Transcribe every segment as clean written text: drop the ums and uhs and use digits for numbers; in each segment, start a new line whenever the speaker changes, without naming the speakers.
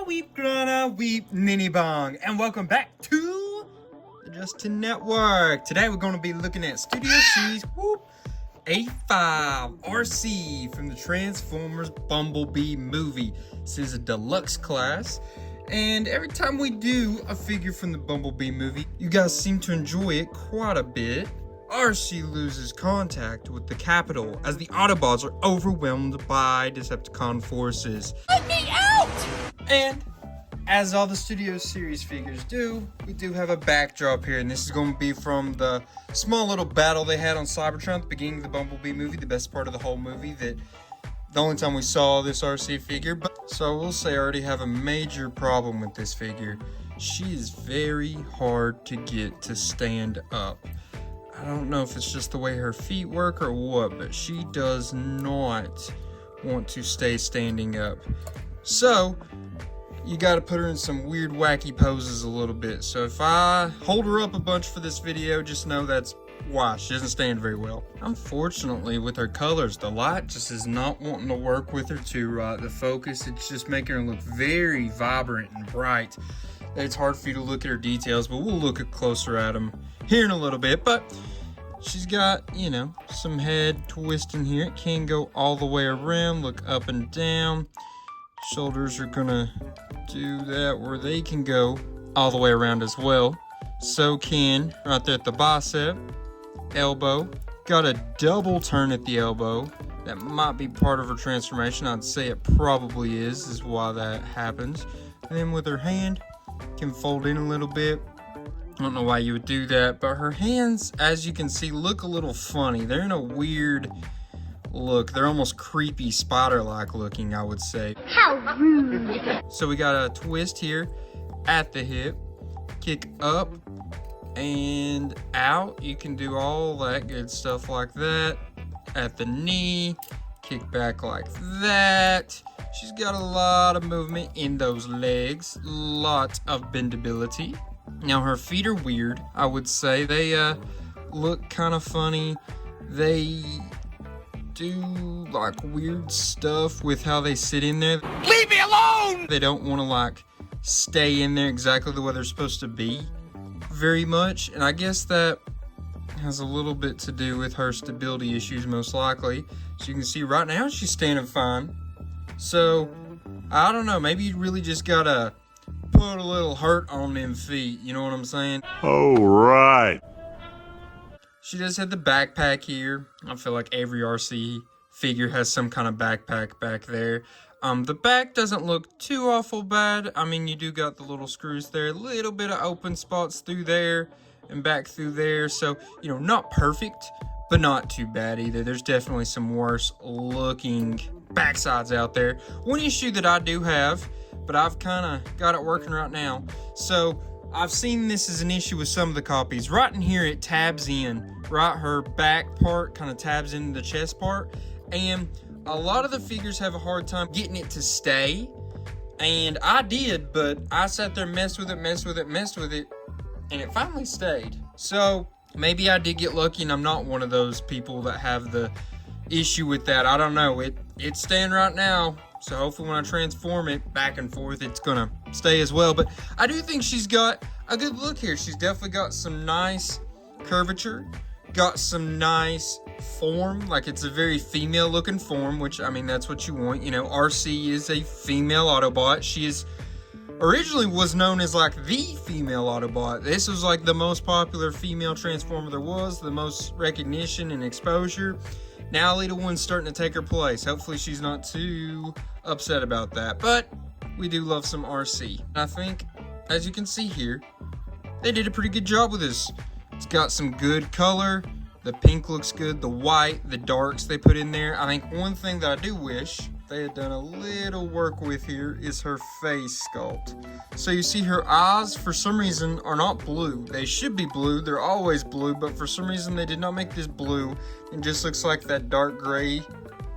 weep, grana, weep, ninny bong, and welcome back to the Justin Network. Today we're going to be looking at Studio C's A5 Arcee from the Transformers Bumblebee movie. This is a deluxe class, and every time we do a figure from the Bumblebee movie, you guys seem to enjoy it quite a bit. Arcee loses contact with the capital as the Autobots are overwhelmed by Decepticon forces. Let me out! And as all the Studio Series figures do, we do have a backdrop here, and this is going to be from the small little battle they had on Cybertron at the beginning of the Bumblebee movie, the best part of the whole movie, that the only time we saw this Arcee figure. But so I will say I already have a major problem with this figure. She is very hard to get to stand up. I don't know if it's just the way her feet work or what, but she does not want to stay standing up. So, you gotta put her in some weird wacky poses a little bit. So if I hold her up a bunch for this video, just know that's why. She doesn't stand very well. Unfortunately, with her colors, the light just is not wanting to work with her too right. The focus, it's just making her look very vibrant and bright. It's hard for you to look at her details, but we'll look closer at them here in a little bit. But she's got, you know, some head twisting here. It can go all the way around, look up and down. Shoulders are gonna do that where they can go all the way around as well. So can right there at the bicep, elbow. Got a double turn at the elbow. That might be part of her transformation. I'd say it probably is why that happens. And then with her hand, can fold in a little bit. I don't know why you would do that, but her hands, as you can see, look a little funny. They're in a weird look. They're almost creepy, spider-like looking, I would say.
How rude.
So we got a twist here at the hip, kick up and out. You can do all that good stuff like that. At the knee, kick back like that. She's got a lot of movement in those legs, lot of bendability. Now her feet are weird, I would say. They look kind of funny. They do like weird stuff with how they sit in there.
Leave me alone!
They don't want to like stay in there exactly the way they're supposed to be very much. And I guess that has a little bit to do with her stability issues, most likely. So you can see right now she's standing fine. So I don't know, maybe you really just gotta put a little hurt on them feet, you know what I'm saying?
Oh, right.
She does have the backpack here. I feel like every Arcee figure has some kind of backpack back there. The back doesn't look too awful bad. I mean, you do got the little screws there, a little bit of open spots through there and back through there. So, you know, not perfect, but not too bad either. There's definitely some worse looking backsides out there. One issue that I do have, but I've kind of got it working right now. So I've seen this as an issue with some of the copies. Right in here, it tabs in. Right, her back part kind of tabs into the chest part. And a lot of the figures have a hard time getting it to stay. And I did, but I sat there, messed with it, and it finally stayed. So maybe I did get lucky and I'm not one of those people that have the issue with that. I don't know. It's staying right now. So hopefully when I transform it back and forth, it's gonna stay as well. But I do think she's got a good look here. She's definitely got some nice curvature, got some nice form. Like, it's a very female looking form, which, I mean, that's what you want. You know, Arcee is a female Autobot. She is originally was known as like the female Autobot. This was like the most popular female Transformer there was, the most recognition and exposure. Now Little One's starting to take her place. Hopefully she's not too upset about that. But we do love some Arcee. I think, as you can see here, they did a pretty good job with this. It's got some good color. The pink looks good. The white, the darks they put in there. I think one thing that I do wish they had done a little work with here is her face sculpt. So you see her eyes, for some reason, are not blue. They should be blue. They're always blue, but for some reason they did not make this blue. It just looks like that dark gray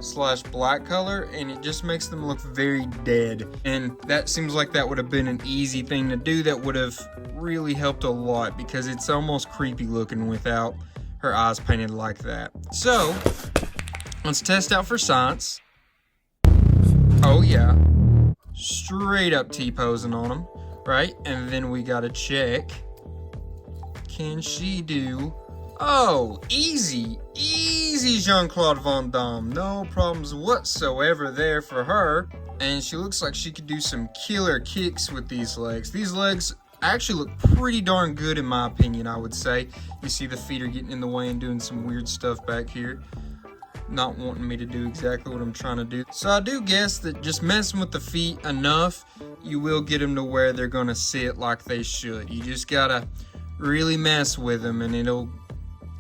/ black color, and it just makes them look very dead. And that seems like that would have been an easy thing to do that would have really helped a lot, because it's almost creepy looking without her eyes painted like that. So let's test out for science. Oh yeah, straight up T-posing on them, right? And then we gotta check, can she do, oh, easy Jean-Claude Van Damme. No problems whatsoever there for her. And she looks like she could do some killer kicks with these legs. These legs actually look pretty darn good in my opinion, I would say. You see the feet are getting in the way and doing some weird stuff back here. Not wanting me to do exactly what I'm trying to do. So I do guess that just messing with the feet enough, you will get them to where they're gonna sit like they should. You just gotta really mess with them and it'll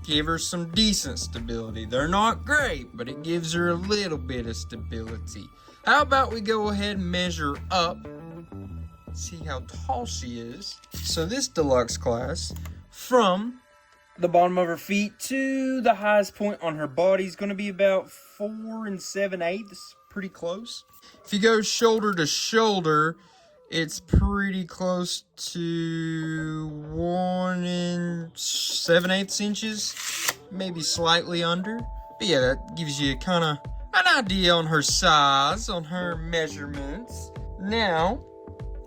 give her some decent stability. They're not great, but it gives her a little bit of stability. How about we go ahead and measure up, see how tall she is. So this deluxe class, from the bottom of her feet to the highest point on her body is going to be about 4 7/8, pretty close. If you go shoulder to shoulder, it's pretty close to 1 7/8 inches, maybe slightly under. But yeah, that gives you kind of an idea on her size, on her measurements. Now,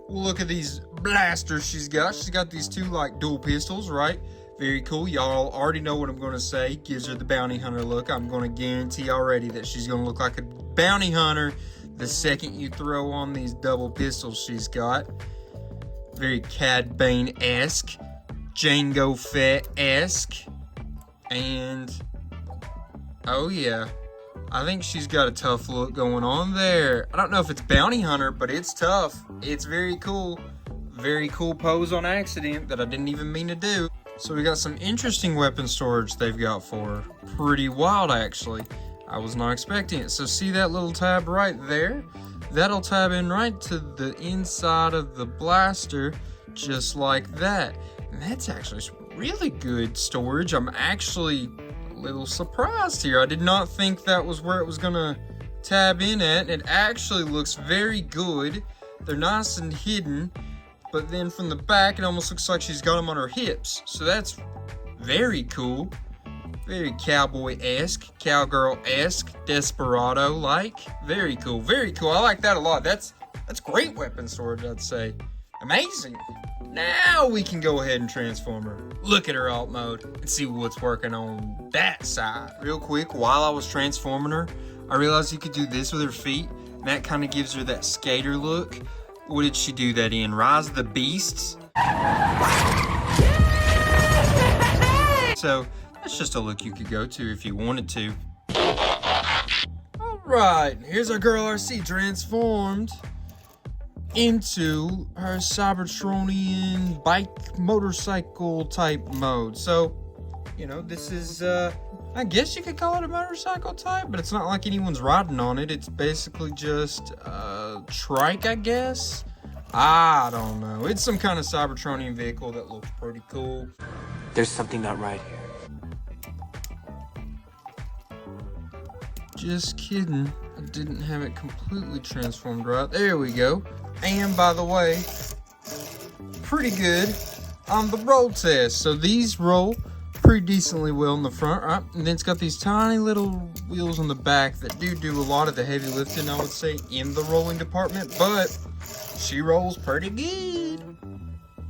we'll look at these blasters she's got. She's got these two like dual pistols, right? Very cool. Y'all already know what I'm going to say. Gives her the bounty hunter look. I'm going to guarantee already that she's going to look like a bounty hunter the second you throw on these double pistols she's got. Very Cad Bane-esque, Django Fett-esque, and oh yeah, I think she's got a tough look going on there. I don't know if it's bounty hunter, but it's tough. It's very cool. Very cool pose on accident that I didn't even mean to do. So we got some interesting weapon storage they've got for her. Pretty wild, actually. I was not expecting it. So see that little tab right there? That'll tab in right to the inside of the blaster, just like that. And that's actually really good storage. I'm actually a little surprised here. I did not think that was where it was gonna tab in at. It actually looks very good. They're nice and hidden. But then from the back, it almost looks like she's got them on her hips. So that's very cool. Very cowboy-esque, cowgirl-esque, desperado-like. Very cool, very cool. I like that a lot. That's great weapon storage, I'd say. Amazing. Now we can go ahead and transform her. Look at her alt mode and see what's working on that side. Real quick, while I was transforming her, I realized you could do this with her feet. And that kind of gives her that skater look. What did she do that in? Rise of the Beasts? So, that's just a look you could go to if you wanted to. Alright, here's our girl Arcee transformed into her Cybertronian bike motorcycle type mode. So, you know, this is, I guess you could call it a motorcycle type, but it's not like anyone's riding on it. It's basically just a trike, I guess. I don't know. It's some kind of Cybertronian vehicle that looks pretty cool.
There's something not right here.
Just kidding. I didn't have it completely transformed right. There we go. And by the way, pretty good on the roll test. So these roll pretty decently well in the front, right? And then it's got these tiny little wheels on the back that do a lot of the heavy lifting, I would say, in the rolling department. But she rolls pretty good.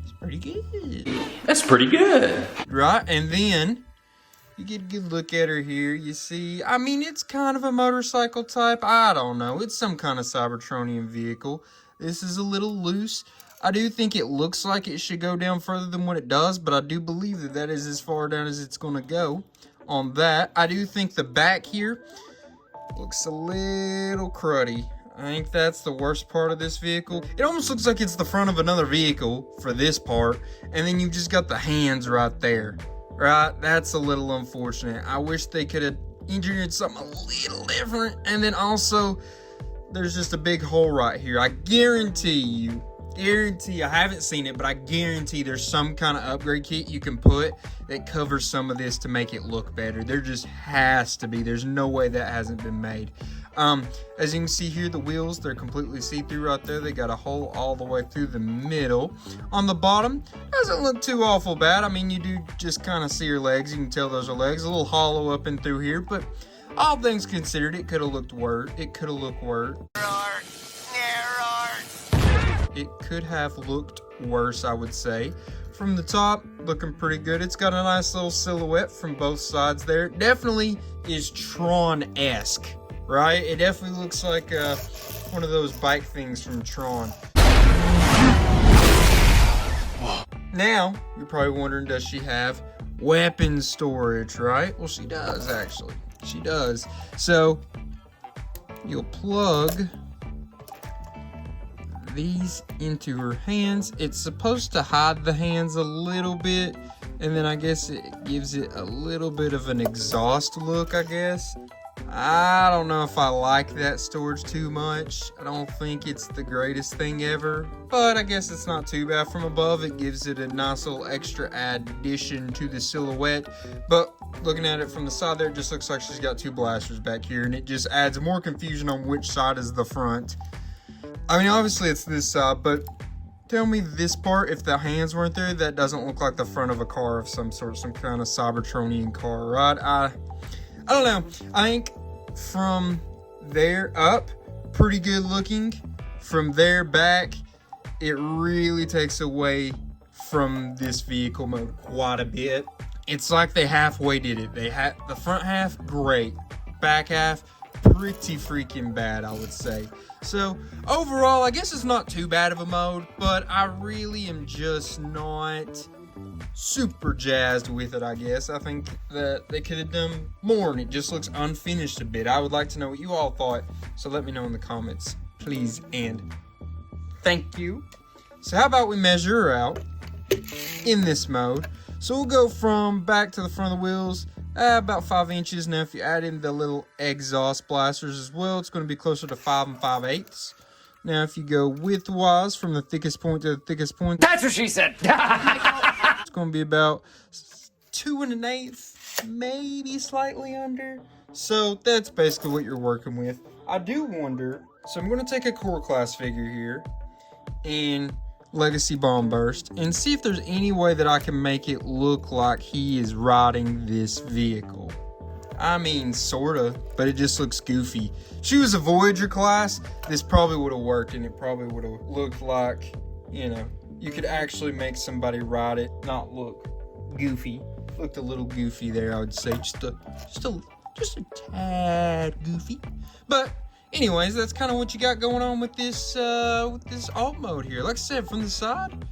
It's pretty good.
That's pretty good.
Right? And then you get a good look at her here. You see, I mean, it's kind of a motorcycle type. I don't know. It's some kind of Cybertronian vehicle. This is a little loose. I do think it looks like it should go down further than what it does, but I do believe that that is as far down as it's going to go on that. I do think the back here looks a little cruddy. I think that's the worst part of this vehicle. It almost looks like it's the front of another vehicle for this part, and then you've just got the hands right there. Right? That's a little unfortunate. I wish they could have engineered something a little different. And then also, there's just a big hole right here. I guarantee, I haven't seen it, but I guarantee there's some kind of upgrade kit you can put that covers some of this to make it look better. There just has to be. There's no way that hasn't been made. As you can see here, the wheels, they're completely see-through right there. They got a hole all the way through the middle. On the bottom, doesn't look too awful bad. I mean, you do just kind of see her legs. You can tell those are legs. A little hollow up and through here, but all things considered, it could have looked worse. It could have looked worse. it could have looked worse, I would say. From the top, looking pretty good. It's got a nice little silhouette from both sides there. Definitely is Tron-esque, right? It definitely looks like one of those bike things from Tron. Now, you're probably wondering, does she have weapon storage, right? Well, she does, actually. She does. So, you'll plug these into her hands. It's supposed to hide the hands a little bit, and then I guess it gives it a little bit of an exhaust look, I guess. I don't know if I like that storage too much. I don't think it's the greatest thing ever, but I guess it's not too bad. From above, it gives it a nice little extra addition to the silhouette, but looking at it from the side there, it just looks like she's got two blasters back here, and it just adds more confusion on which side is the front. I mean, obviously it's this side, but tell me this part, if the hands weren't there, that doesn't look like the front of a car of some sort, some kind of Cybertronian car, right? I don't know. I think from there up, pretty good looking. From there back, it really takes away from this vehicle mode quite a bit. It's like they halfway did it. They had the front half, great. Back half, pretty freaking bad, I would say. So overall, I guess it's not too bad of a mode, but I really am just not super jazzed with it, I guess. I think that they could have done more, and it just looks unfinished a bit. I would like to know what you all thought, so let me know in the comments, please and thank you. So how about we measure her out in this mode? So we'll go from back to the front of the wheels, about 5 inches. Now if you add in the little exhaust blasters as well, it's going to be closer to 5 5/8. Now if you go width-wise from the thickest point to the thickest point,
That's what she said.
it's going to be about 2 1/8, maybe slightly under. So that's basically what you're working with. I do wonder, so I'm going to take a core class figure here in Legacy Bomb Burst and see if there's any way that I can make it look like he is riding this vehicle. I mean, sorta, but it just looks goofy. She was a Voyager class, this probably would have worked, and it probably would have looked like, you know, you could actually make somebody ride it, not look goofy. Looked a little goofy there, I would say, just a tad goofy. But anyways, that's kind of what you got going on with this alt mode here. Like I said, from the side,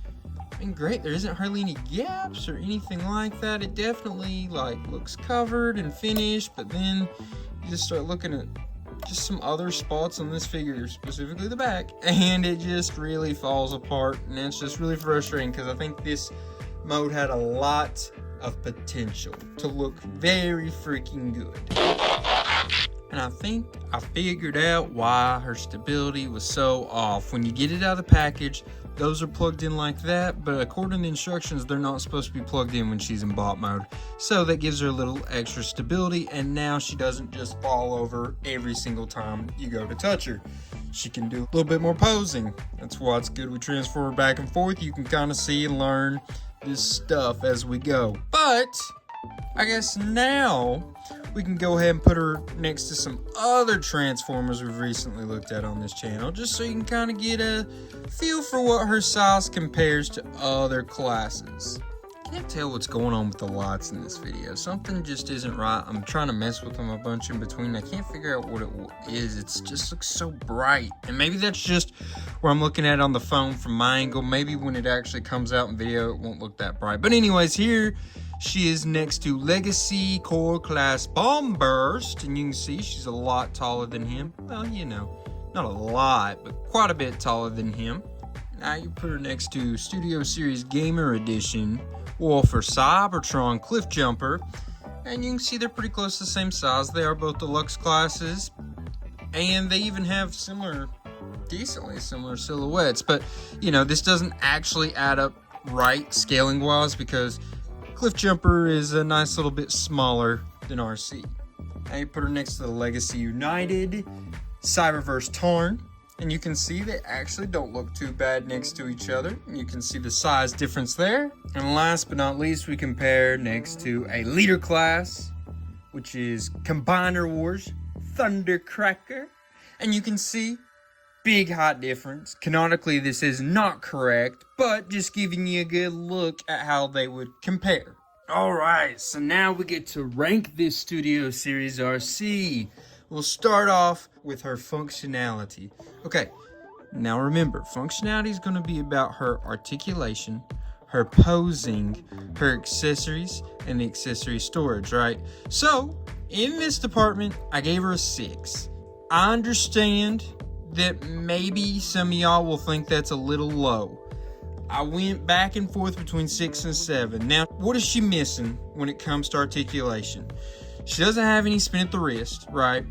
I mean, great. There isn't hardly any gaps or anything like that. It definitely looks covered and finished, but then you just start looking at just some other spots on this figure, specifically the back, and it just really falls apart, and it's just really frustrating because I think this mode had a lot of potential to look very freaking good. And I think I figured out why her stability was so off. When you get it out of the package, those are plugged in like that, but according to the instructions, they're not supposed to be plugged in when she's in bot mode. So that gives her a little extra stability, and now she doesn't just fall over every single time you go to touch her. She can do a little bit more posing. That's why it's good we transfer her back and forth. You can kind of see and learn this stuff as we go. But I guess now we can go ahead and put her next to some other Transformers we've recently looked at on this channel, just so you can kind of get a feel for what her size compares to other classes. Can't tell what's going on with the lights in this video. Something just isn't right. I'm trying to mess with them a bunch in between. I can't figure out what it is. It just looks so bright. And maybe that's just where I'm looking at it on the phone from my angle. Maybe when it actually comes out in video, it won't look that bright. But anyways, here she is next to Legacy Core Class Bomb Burst, and you can see she's a lot taller than him. Well, you know, not a lot, but quite a bit taller than him. Now you put her next to Studio Series Gamer Edition Wolfer Cybertron Cliff Jumper, and you can see they're pretty close to the same size. They are both deluxe classes, and they even have decently similar silhouettes. But, you know, this doesn't actually add up right scaling wise because Cliff Jumper is a nice little bit smaller than RC. Now you put her next to the Legacy United Cyberverse Tarn, and you can see they actually don't look too bad next to each other. You can see the size difference there. And last but not least, we compare next to a leader class, which is Combiner Wars Thundercracker. And you can see big height difference. Canonically, this is not correct, but just giving you a good look at how they would compare. Alright, so now we get to rank this Studio Series RC. We'll start off with her functionality. Okay, now remember, functionality is going to be about her articulation, her posing, her accessories, and the accessory storage, right? So, in this department, I gave her a 6. I understand that maybe some of y'all will think that's a little low. I went back and forth between 6 and 7. Now, what is she missing when it comes to articulation? She doesn't have any spin at the wrist, right?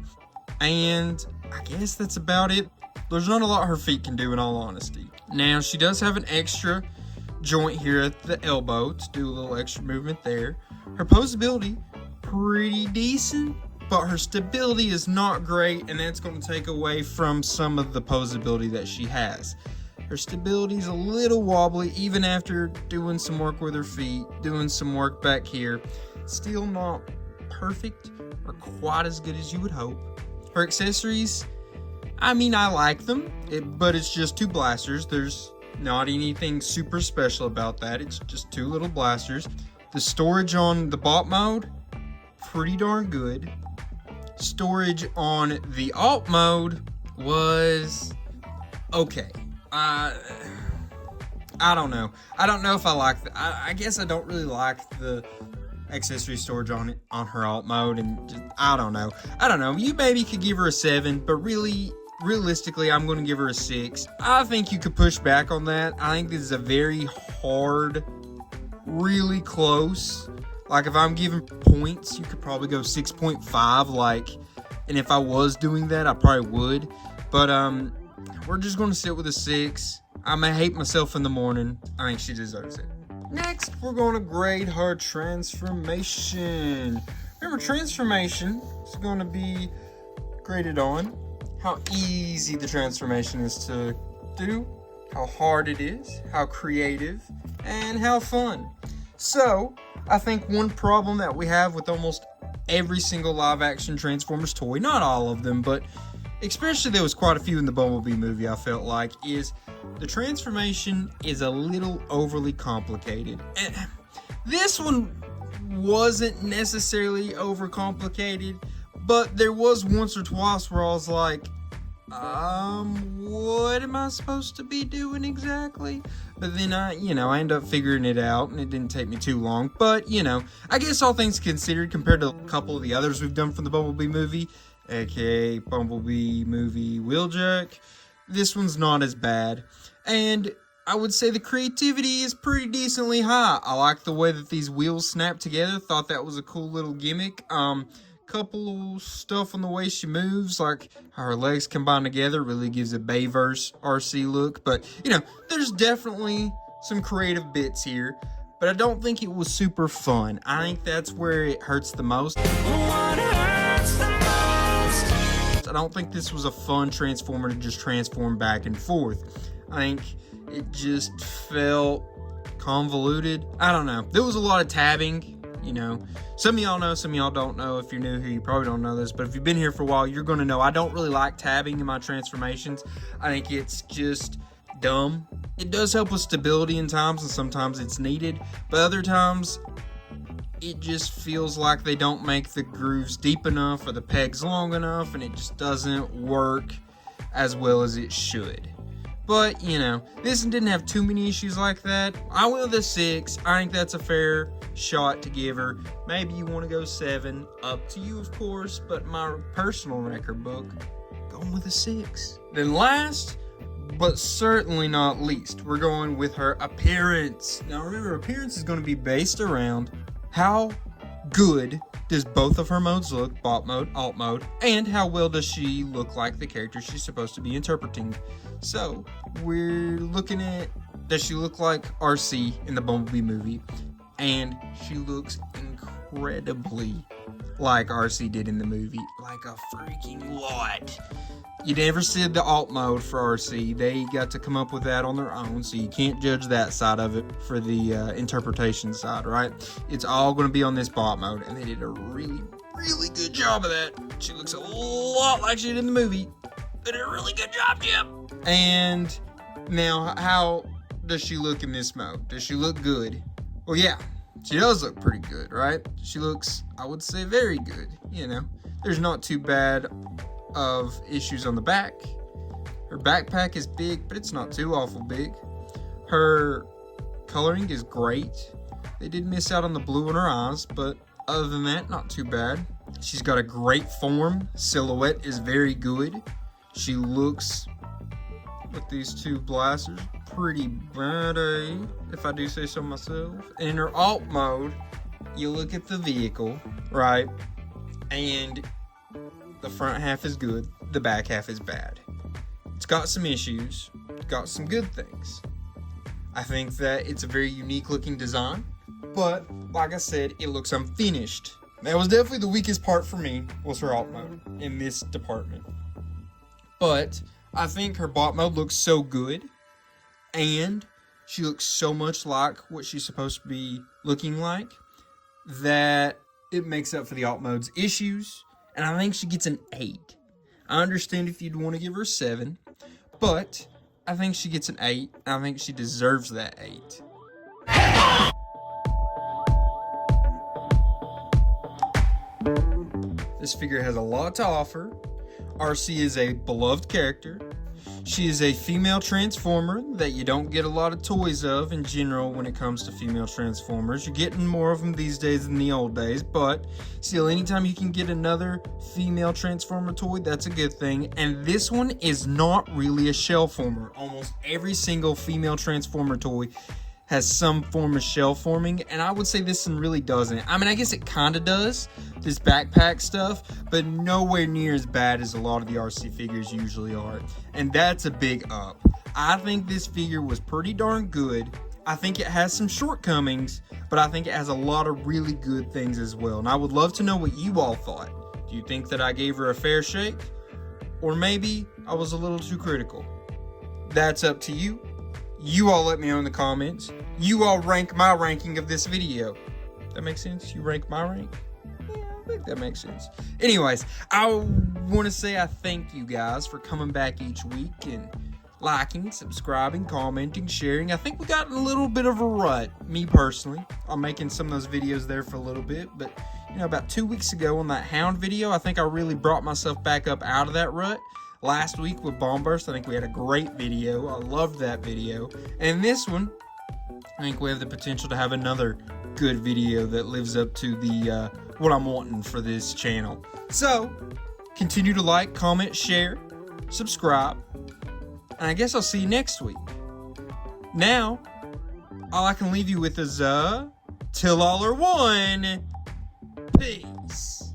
And I guess that's about it. There's not a lot her feet can do, in all honesty. Now, she does have an extra joint here at the elbow to do a little extra movement there. Her posability, pretty decent, but her stability is not great, and that's going to take away from some of the posability that she has. Her stability is a little wobbly, even after doing some work with her feet, doing some work back here. Still not perfect or quite as good as you would hope. Her accessories, I mean, I like them, but it's just 2 blasters. There's not anything super special about that. It's just 2 little blasters. The storage on the bot mode, pretty darn good. Storage on the alt mode was okay. I don't know. I don't know if I like I guess I don't really like the accessory storage on her alt mode, and just, I don't know. You maybe could give her a 7, but realistically, I'm going to give her a 6. I think you could push back on that. I think this is a very hard, really close. Like, if I'm giving points, you could probably go 6.5, like, and if I was doing that, I probably would. But, we're just going to sit with a 6. I may hate myself in the morning. I think she deserves it. Next, we're going to grade her transformation. Remember, transformation is going to be graded on how easy the transformation is to do, how hard it is, how creative, and how fun. So, I think one problem that we have with almost every single live-action Transformers toy, not all of them, but especially there was quite a few in the Bumblebee movie, I felt like, is the transformation is a little overly complicated. And this one wasn't necessarily overcomplicated, but there was once or twice where I was like, what am I supposed to be doing exactly? But then I ended up figuring it out, and it didn't take me too long. But, I guess all things considered, compared to a couple of the others we've done from the Bumblebee movie, aka Bumblebee Movie Wheeljack, this one's not as bad. And I would say the creativity is pretty decently high. I like the way that these wheels snap together. Thought that was a cool little gimmick. Couple stuff on the way she moves, like how her legs combine together, really gives a Bayverse RC look. But, there's definitely some creative bits here, but I don't think it was super fun. I think that's where it hurts the most. I don't think this was a fun Transformer to just transform back and forth. I think it just felt convoluted. I don't know. There was a lot of tabbing. Some of y'all know, some of y'all don't know. If you're new here, you probably don't know this, but if you've been here for a while, you're going to know I don't really like tabbing in my transformations. I think it's just dumb. It does help with stability in times, and sometimes it's needed, but other times it just feels like they don't make the grooves deep enough or the pegs long enough, and it just doesn't work as well as it should. But, this one didn't have too many issues like that. I went with a 6. I think that's a fair shot to give her. Maybe you want to go 7. Up to you, of course. But my personal record book, going with a 6. Then last, but certainly not least, we're going with her appearance. Now remember, appearance is going to be based around how good does both of her modes look, bot mode, alt mode, and how well does she look like the character she's supposed to be interpreting. So, we're looking at, does she look like Arcee in the Bumblebee movie? And she looks incredibly like Arcee did in the movie, like a freaking lot. You never said the alt mode for Arcee. They got to come up with that on their own, so you can't judge that side of it for the interpretation side, right? It's all going to be on this bot mode, and they did a really, really good job of that. She looks a lot like she did in the movie. They did a really good job, Jim. And now, how does she look in this mode? Does she look good? Well, yeah, she does look pretty good, right? She looks, I would say, very good. You know, there's not too bad of issues on the back. Her backpack is big, but it's not too awful big. Her coloring is great. They did miss out on the blue in her eyes, but other than that, not too bad. She's got a great form. Silhouette is very good. She looks, with these two blasters, pretty bad, if I do say so myself. And in her alt mode, you look at the vehicle, right? And the front half is good, the back half is bad. It's got some issues, it's got some good things. I think that it's a very unique looking design, but like I said, it looks unfinished. That was definitely the weakest part for me, was her alt mode in this department. But I think her bot mode looks so good, and she looks so much like what she's supposed to be looking like, that it makes up for the alt mode's issues, and I think she gets an 8. I understand if you'd want to give her a 7, but I think she gets an 8, and I think she deserves that 8. This figure has a lot to offer. Arcee is a beloved character. She is a female Transformer that you don't get a lot of toys of in general when it comes to female Transformers. You're getting more of them these days than the old days, but still, anytime you can get another female Transformer toy, that's a good thing. And this one is not really a shell former. Almost every single female Transformer toy has some form of shell forming, and I would say this one really doesn't. I mean, I guess it kind of does, this backpack stuff, but nowhere near as bad as a lot of the Arcee figures usually are, and that's a big up. I think this figure was pretty darn good. I think it has some shortcomings, but I think it has a lot of really good things as well, and I would love to know what you all thought. Do you think that I gave her a fair shake? Or maybe I was a little too critical? That's up to you. You all let me know in the comments. You all rank my ranking of this video. That makes sense? You rank my rank? Yeah, I think that makes sense. Anyways, I want to say I thank you guys for coming back each week and liking, subscribing, commenting, sharing. I think we got in a little bit of a rut, me personally. I'm making some of those videos there for a little bit, but you know, about 2 weeks ago on that Hound video, I think I really brought myself back up out of that rut. Last week with Bomb Burst, I think we had a great video. I loved that video. And this one, I think we have the potential to have another good video that lives up to the what I'm wanting for this channel. So, continue to like, comment, share, subscribe, and I guess I'll see you next week. Now, all I can leave you with is, till all are one, peace.